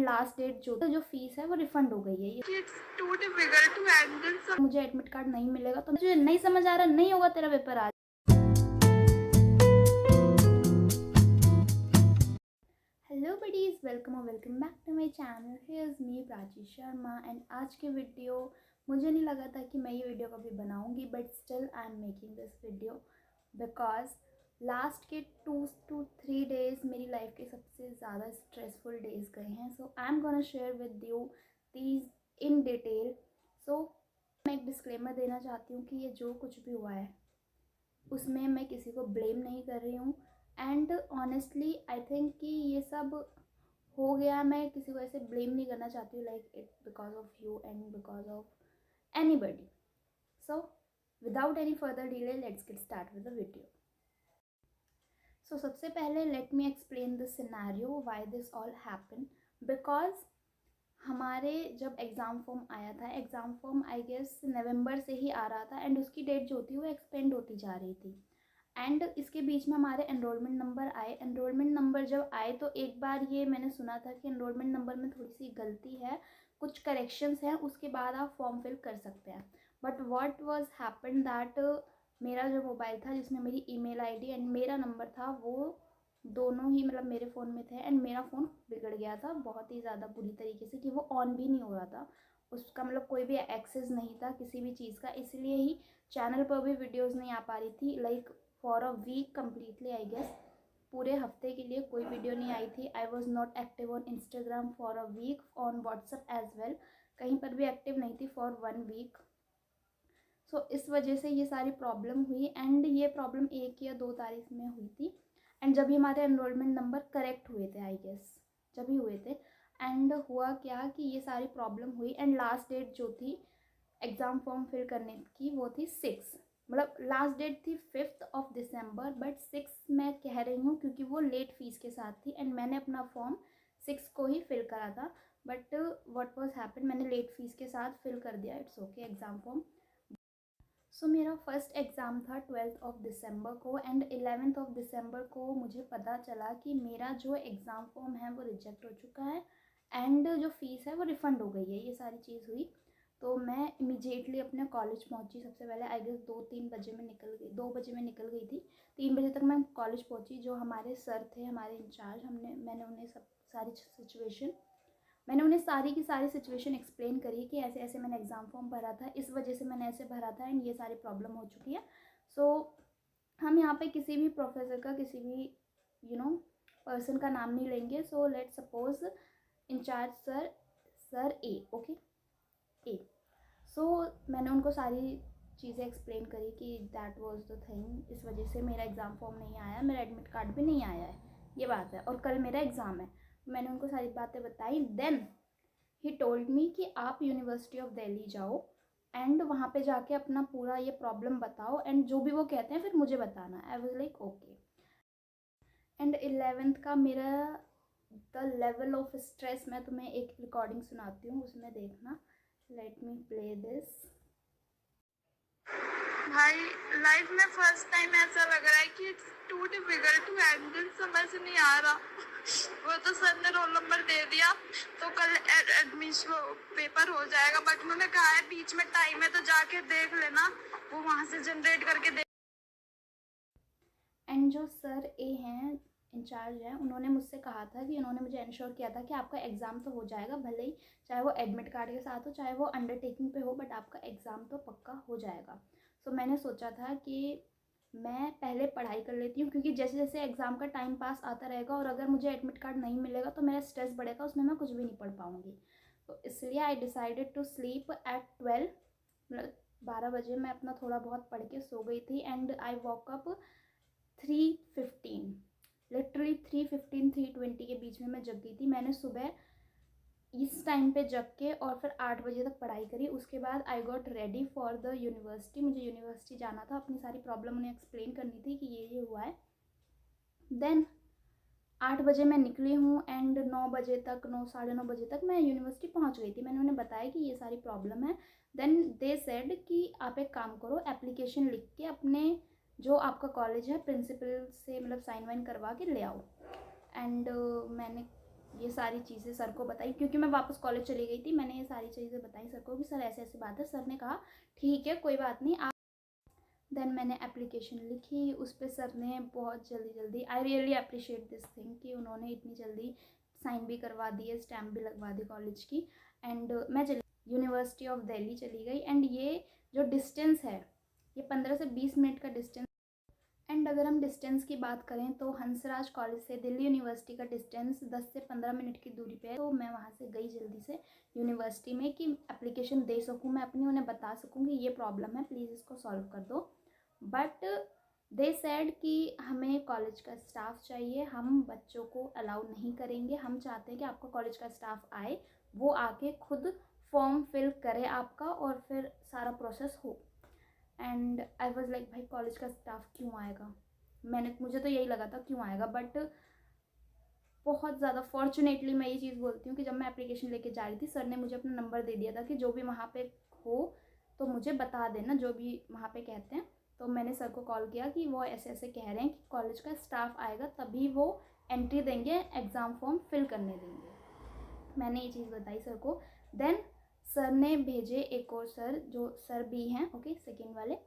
And last date जो fees है वो रिफंड हो गई है। It's too difficult to handle मुझे एडमिट कार्ड नहीं मिलेगा तो मुझे नहीं समझ आ रहा, नहीं होगा तेरा पेपर आज। हेलो बडीज, वेलकम और welcome back to my channel. Here is me Prachi Sharma and आज की वीडियो मुझे नहीं लगा था कि मैं ये वीडियो कभी बनाऊंगी, but still I am making this video because last के 2 to 3 डेज़ मेरी लाइफ के सबसे ज़्यादा स्ट्रेसफुल डेज़ गए हैं। So I am gonna share with you these in detail. So मैं एक डिस्क्लेमर देना चाहती हूँ कि ये जो कुछ भी हुआ है उसमें मैं किसी को ब्लेम नहीं कर रही हूँ एंड ऑनेस्टली आई थिंक कि ये सब हो गया, मैं किसी को ऐसे ब्लेम नहीं करना चाहती हूँ like it because of you and because of anybody. So without any further delay let's get start with the video. So सबसे पहले let me explain the scenario why this all happen. Because हमारे जब exam form आया था, exam form I guess November से ही आ रहा था एंड उसकी डेट जो थी वो एक्सपेंड होती जा रही थी एंड इसके बीच में हमारे एनरोलमेंट नंबर आए। एनरोलमेंट नंबर जब आए तो एक बार ये मैंने सुना था कि एनरोलमेंट नंबर में थोड़ी सी गलती है, कुछ करेक्शंस हैं, उसके बाद आप फॉर्म फिल कर सकते हैं। But what was happen that मेरा जो मोबाइल था जिसमें मेरी ईमेल आईडी एंड मेरा नंबर था वो दोनों ही मतलब मेरे फ़ोन में थे एंड मेरा फ़ोन बिगड़ गया था बहुत ही ज़्यादा बुरी तरीके से कि वो ऑन भी नहीं हो रहा था, उसका मतलब कोई भी एक्सेस नहीं था किसी भी चीज़ का, इसलिए ही चैनल पर भी वीडियोस नहीं आ पा रही थी like for a week completely I guess. पूरे हफ्ते के लिए कोई वीडियो नहीं आई थी। I was not active on Instagram for a week, on WhatsApp as well, कहीं पर भी एक्टिव नहीं थी फॉर 1 वीक। सो इस वजह से ये सारी प्रॉब्लम हुई एंड ये प्रॉब्लम 1 या 2 तारीख में हुई थी एंड जब भी हमारे एनरोलमेंट नंबर करेक्ट हुए थे आई गेस, जब ही हुए थे। एंड हुआ क्या कि ये सारी प्रॉब्लम हुई एंड लास्ट डेट जो थी एग्ज़ाम फॉर्म फिल करने की वो थी 6, मतलब लास्ट डेट थी 5 दिसंबर बट 6 मैं कह रही हूँ क्योंकि वो लेट फीस के साथ थी एंड मैंने अपना फॉर्म 6 को ही फिल करा था। बट व्हाट वाज हैपन, मैंने लेट फीस के साथ फिल कर दिया, इट्स ओके एग्ज़ाम फॉर्म। सो मेरा फर्स्ट एग्ज़ाम था 12 दिसंबर को एंड 11 दिसंबर को मुझे पता चला कि मेरा जो एग्ज़ाम फॉर्म है वो रिजेक्ट हो चुका है एंड जो फ़ीस है वो रिफ़ंड हो गई है। ये सारी चीज़ हुई तो मैं इमीडिएटली अपने कॉलेज पहुंची। सबसे पहले आई गेस 2-3 बजे में निकल गई, 2 बजे में निकल गई थी, 3 बजे तक मैं कॉलेज पहुंची। जो हमारे सर थे, हमारे इंचार्ज, मैंने उन्हें सारी की सारी सिचुएशन एक्सप्लेन करी कि ऐसे ऐसे मैंने एग्ज़ाम फॉर्म भरा था, इस वजह से मैंने ऐसे भरा था एंड ये सारी प्रॉब्लम हो चुकी है। सो हम यहाँ पे किसी भी प्रोफेसर का, किसी भी पर्सन का नाम नहीं लेंगे। So let suppose in charge sir A, okay A. So मैंने उनको सारी चीज़ें एक्सप्लेन करी कि दैट वाज द थिंग, इस वजह से मेरा एग्ज़ाम फॉर्म नहीं आया, मेरा एडमिट कार्ड भी नहीं आया है, ये बात है, और कल मेरा एग्ज़ाम है। मैंने उनको सारी बातें बताई। देन ही टोल्ड मी कि आप यूनिवर्सिटी ऑफ दिल्ली जाओ एंड वहाँ पे जाके अपना पूरा ये प्रॉब्लम बताओ एंड जो भी वो कहते हैं फिर मुझे बताना। I was like okay. And 11th का मेरा द लेवल ऑफ स्ट्रेस, मैं तुम्हें एक रिकॉर्डिंग सुनाती हूँ, उसमें देखना। Let me play this. भाई लाइफ में फर्स्ट टाइम ऐसा लग रहा है कि it's too difficult to handle, समझ नहीं आ रहा। वो तो सर ने रोल नंबर दे दिया तो कल एडमिशन पेपर हो जाएगा, बट उन्होंने कहा है बीच में टाइम है तो जाके देख लेना, वो वहाँ से जनरेट करके देख। एंड जो सर ए हैं, इंचार्ज हैं, उन्होंने मुझसे कहा था कि उन्होंने मुझे इंश्योर किया था कि आपका एग्ज़ाम तो हो जाएगा, भले ही चाहे वो एडमिट कार्ड के साथ हो चाहे वो अंडरटेकिंग पे हो, बट आपका एग्ज़ाम तो पक्का हो जाएगा। सो मैंने सोचा था कि मैं पहले पढ़ाई कर लेती हूँ क्योंकि जैसे जैसे एग्ज़ाम का टाइम पास आता रहेगा और अगर मुझे एडमिट कार्ड नहीं मिलेगा तो मेरा स्ट्रेस बढ़ेगा, उसमें मैं कुछ भी नहीं पढ़ पाऊँगी। तो इसलिए I decided to sleep at 12, मतलब 12 बजे मैं अपना थोड़ा बहुत पढ़ के सो गई थी and I walk up 3:15, literally 3:15 3:20 के बीच में मैं जग गई थी। मैंने सुबह इस टाइम पे जग के और फिर 8 बजे तक पढ़ाई करी। उसके बाद I got ready for the university, मुझे यूनिवर्सिटी जाना था, अपनी सारी प्रॉब्लम उन्हें एक्सप्लेन करनी थी कि ये हुआ है। देन 8 बजे मैं निकली हूँ एंड 9 बजे तक, 9 साढ़े 9 बजे तक मैं यूनिवर्सिटी पहुँच गई थी। मैंने उन्हें बताया कि ये सारी प्रॉब्लम है। देन दे सेड कि आप एक काम करो, एप्लीकेशन लिख के अपने जो आपका कॉलेज है प्रिंसिपल से मतलब साइन वाइन करवा के ले आओ। एंड मैंने ये सारी चीज़ें सर को बताई, क्योंकि मैं वापस कॉलेज चली गई थी। मैंने ये सारी चीज़ें बताई सर को कि सर ऐसे ऐसी बात है। सर ने कहा ठीक है कोई बात नहीं। देन मैंने एप्लीकेशन लिखी, उस पर सर ने बहुत जल्दी जल्दी, I really appreciate this thing कि उन्होंने इतनी जल्दी साइन भी करवा दिए, स्टैम्प भी लगवा दी कॉलेज की। एंड मैं चली यूनिवर्सिटी ऑफ दिल्ली चली गई। एंड ये जो डिस्टेंस है ये 15 से 20 मिनट का डिस्टेंस। एंड अगर हम डिस्टेंस की बात करें तो हंसराज कॉलेज से दिल्ली यूनिवर्सिटी का डिस्टेंस 10 से 15 मिनट की दूरी पे है। तो मैं वहाँ से गई जल्दी से यूनिवर्सिटी में कि एप्लीकेशन दे सकूँ, मैं अपनी उन्हें बता सकूँ कि ये प्रॉब्लम है, प्लीज़ इसको सॉल्व कर दो। बट दे सेड कि हमें कॉलेज का स्टाफ चाहिए, हम बच्चों को अलाउ नहीं करेंगे, हम चाहते हैं कि आपका कॉलेज का स्टाफ आए, वो आके खुद फॉर्म फिल करे आपका और फिर सारा प्रोसेस हो। एंड आई वॉज लाइक भाई कॉलेज का स्टाफ क्यों आएगा, मुझे तो यही लगा था क्यों आएगा। बट बहुत ज़्यादा फॉर्चुनेटली मैं ये चीज़ बोलती हूँ कि जब मैं एप्लीकेशन लेके जा रही थी सर ने मुझे अपना नंबर दे दिया था कि जो भी वहाँ पे हो तो मुझे बता देना, जो भी वहाँ पे कहते हैं। तो मैंने सर को कॉल किया कि वो ऐसे ऐसे कह रहे हैं कि कॉलेज का स्टाफ आएगा तभी वो एंट्री देंगे, एग्ज़ाम फॉर्म फिल करने देंगे। मैंने ये चीज़ बताई सर को। देन सर ने भेजे एक और सर, जो सर भी हैं ओके सेकेंड वाले।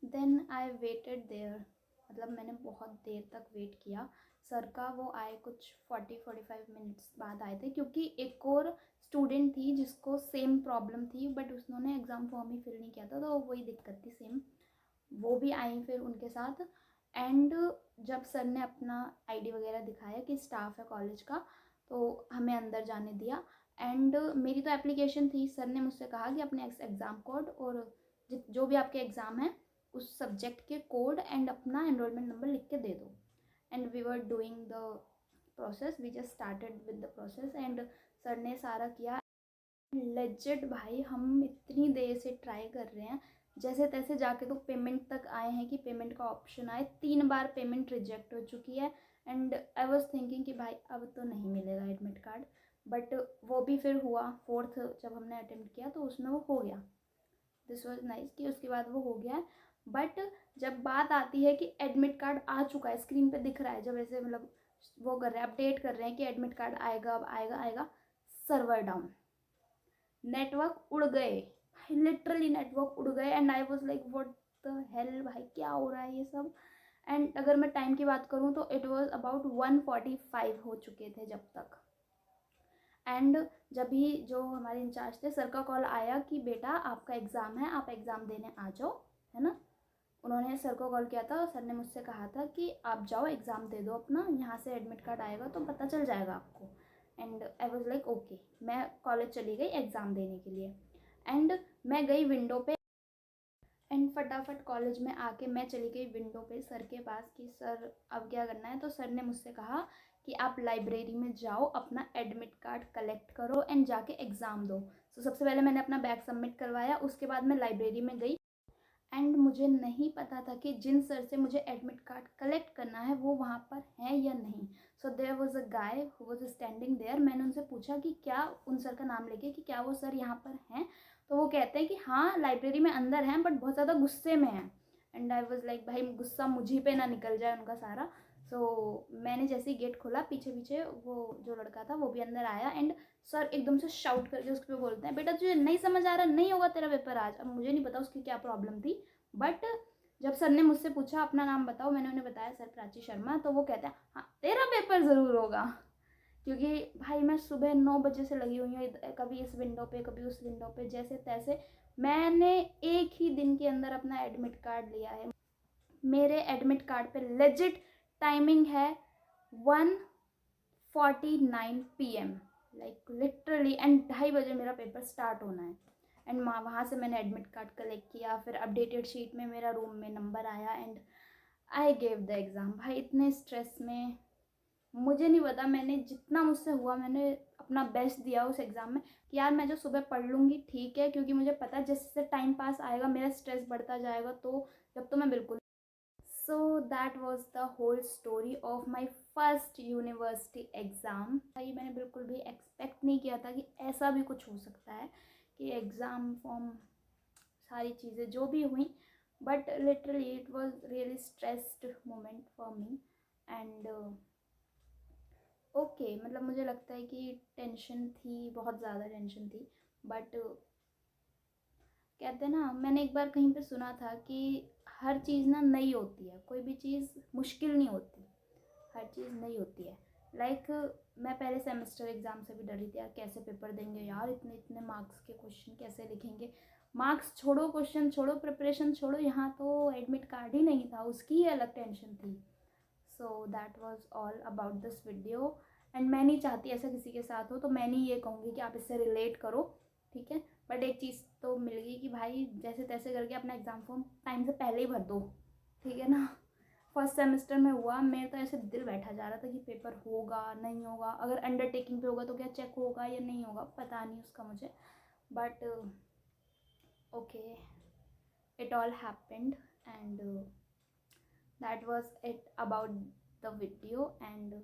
देन आई वेटेड देयर, मतलब मैंने बहुत देर तक वेट किया सर का। वो आए कुछ 40-45 मिनट्स बाद आए थे, क्योंकि एक और स्टूडेंट थी जिसको सेम प्रॉब्लम थी बट उसने एग्ज़ाम फॉर्म ही फिल नहीं किया था, तो वही दिक्कत थी सेम। वो भी आई फिर उनके साथ। एंड जब सर ने अपना आईडी वगैरह दिखाया कि स्टाफ है कॉलेज का, तो हमें अंदर जाने दिया। एंड मेरी तो एप्लीकेशन थी, सर ने मुझसे कहा कि अपने एग्ज़ाम कोड और जो भी आपके एग्ज़ाम है उस सब्जेक्ट के कोड एंड अपना एनरोलमेंट नंबर लिख के दे दो। And we were doing the process, we just started with the process. And sir ने सारा किया। लेजिट भाई हम इतनी देर से ट्राई कर रहे हैं, जैसे तैसे जाके तो पेमेंट तक आए हैं कि पेमेंट का ऑप्शन आए। 3 बार पेमेंट रिजेक्ट हो चुकी है। एंड आई वॉज थिंकिंग कि भाई अब तो नहीं मिलेगा एडमिट कार्ड। बट वो भी फिर हुआ, फोर्थ जब हमने अटेम्प्ट किया तो उसमें वो हो गया। दिस वॉज नाइस कि उसके बाद वो हो गया। बट जब बात आती है कि एडमिट कार्ड आ चुका है, स्क्रीन पे दिख रहा है, जब ऐसे मतलब वो कर रहे हैं, अपडेट कर रहे हैं कि एडमिट कार्ड आएगा, अब आएगा आएगा, सर्वर डाउन, नेटवर्क उड़ गए भाई, लिटरली नेटवर्क उड़ गए। And I was like what the hell, भाई क्या हो रहा है ये सब। एंड अगर मैं टाइम की बात करूँ तो इट वॉज अबाउट 1:45 हो चुके थे जब तक। एंड जब भी जो हमारे इंचार्ज थे सर का कॉल आया कि बेटा आपका एग्ज़ाम है, आप एग्ज़ाम देने आ जाओ, है ना। उन्होंने सर को कॉल किया था और सर ने मुझसे कहा था कि आप जाओ एग्ज़ाम दे दो अपना, यहाँ से एडमिट कार्ड आएगा तो पता चल जाएगा आपको। And I was like okay. मैं कॉलेज चली गई एग्ज़ाम देने के लिए। एंड मैं गई विंडो पे। एंड फटाफट कॉलेज में आके मैं चली गई विंडो पे सर के पास कि सर अब क्या करना है। तो सर ने मुझसे कहा कि आप लाइब्रेरी में जाओ, अपना एडमिट कार्ड कलेक्ट करो एंड जाके एग्ज़ाम दो। तो सबसे पहले मैंने अपना बैग सबमिट करवाया, उसके बाद मैं लाइब्रेरी में गई। एंड मुझे नहीं पता था कि जिन सर से मुझे एडमिट कार्ड कलेक्ट करना है वो वहाँ पर हैं या नहीं। So there was a guy who was standing there. मैंने उनसे पूछा कि क्या, उन सर का नाम लेके, कि क्या वो सर यहाँ पर हैं। तो वो कहते हैं कि हाँ लाइब्रेरी में अंदर हैं बट बहुत ज़्यादा गुस्से में हैं। एंड आई वॉज लाइक भाई गुस्सा मुझे पे ना निकल जाए उनका सारा। सो मैंने जैसे ही गेट खोला, पीछे पीछे वो जो लड़का था वो भी अंदर आया। एंड सर एकदम से शाउट करके उसके पे बोलते हैं, बेटा तुझे नहीं समझ आ रहा, नहीं होगा तेरा पेपर आज। अब मुझे नहीं पता उसकी क्या प्रॉब्लम थी। बट जब सर ने मुझसे पूछा अपना नाम बताओ, मैंने उन्हें बताया सर प्राची शर्मा, तो वो कहते हैं हाँ तेरा पेपर ज़रूर होगा। क्योंकि भाई मैं सुबह 9 बजे से लगी हुई हूँ, कभी इस विंडो पे कभी उस विंडो पे, जैसे तैसे मैंने एक ही दिन के अंदर अपना एडमिट कार्ड लिया है। मेरे एडमिट कार्ड पे लेजिट टाइमिंग है 1:49 PM, लाइक लिटरली। एंड 2:30 मेरा पेपर स्टार्ट होना है। एंड वहाँ से मैंने एडमिट कार्ड कलेक्ट किया, फिर अपडेटेड शीट में मेरा रूम में नंबर आया and I gave the exam. भाई इतने स्ट्रेस में मुझे नहीं पता, मैंने जितना मुझसे हुआ मैंने अपना बेस्ट दिया उस एग्ज़ाम में कि यार मैं जो सुबह पढ़ लूँगी ठीक है, क्योंकि मुझे पता है जिससे टाइम पास आएगा मेरा स्ट्रेस बढ़ता जाएगा, तो जब तो मैं बिल्कुल। So that was the whole story of my first university exam. भाई मैंने बिल्कुल भी एक्सपेक्ट नहीं किया था कि ऐसा भी कुछ हो सकता है, कि एग्ज़ाम फॉर्म सारी चीज़ें जो भी हुई, but literally it was really stressed moment for me. And okay, मतलब मुझे लगता है कि टेंशन थी, बहुत ज़्यादा टेंशन थी, बट कहते हैं ना, मैंने एक बार कहीं पे सुना था कि हर चीज़ ना नई होती है, कोई भी चीज़ मुश्किल नहीं होती, हर चीज़ नई होती है। लाइक मैं पहले सेमेस्टर एग्ज़ाम से भी डरी थी यार, कैसे पेपर देंगे यार, इतने इतने मार्क्स के क्वेश्चन कैसे लिखेंगे। मार्क्स छोड़ो, क्वेश्चन छोड़ो, प्रिपरेशन छोड़ो, यहाँ तो एडमिट कार्ड ही नहीं था, उसकी ही अलग टेंशन थी। सो that was all about this video. And मैं नहीं चाहती ऐसा किसी के साथ हो, तो मैं नहीं ये कहूँगी कि आप इससे रिलेट करो, ठीक है। बट एक चीज़ तो मिल गई कि भाई जैसे तैसे करके अपना एग्ज़ाम फॉर्म टाइम से पहले ही भर दो, ठीक है ना। फर्स्ट सेमेस्टर में हुआ, मेरा तो ऐसे दिल बैठा जा रहा था कि पेपर होगा नहीं होगा, अगर अंडरटेकिंग पे होगा तो क्या चेक होगा या नहीं होगा, पता नहीं उसका मुझे। But okay, it all happened, and that was it about the video. And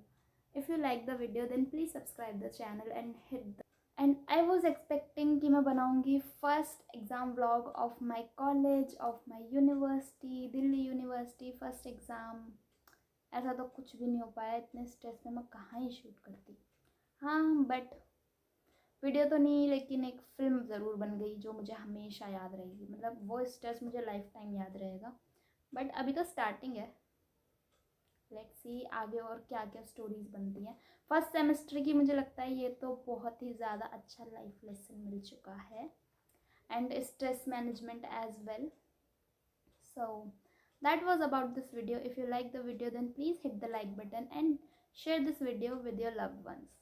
if you like the video then please subscribe the channel and hit the, and I was expecting कि मैं बनाऊंगी first exam vlog of my college, of my university, Delhi university first exam. ऐसा तो कुछ भी नहीं हो पाया, इतने स्ट्रेस में मैं कहाँ ही शूट करती। हाँ, बट वीडियो तो नहीं, लेकिन एक फ़िल्म ज़रूर बन गई जो मुझे हमेशा याद रहेगी, मतलब वो स्ट्रेस मुझे लाइफ टाइम याद रहेगा। बट अभी तो स्टार्टिंग है, लेट्स सी आगे और क्या क्या स्टोरीज बनती हैं। फर्स्ट सेमेस्टर की मुझे लगता है ये तो बहुत ही ज़्यादा अच्छा लाइफ लेसन मिल चुका है, and stress management as well. So that was about this video. If you like the video then please hit the like button and share this video with your loved ones.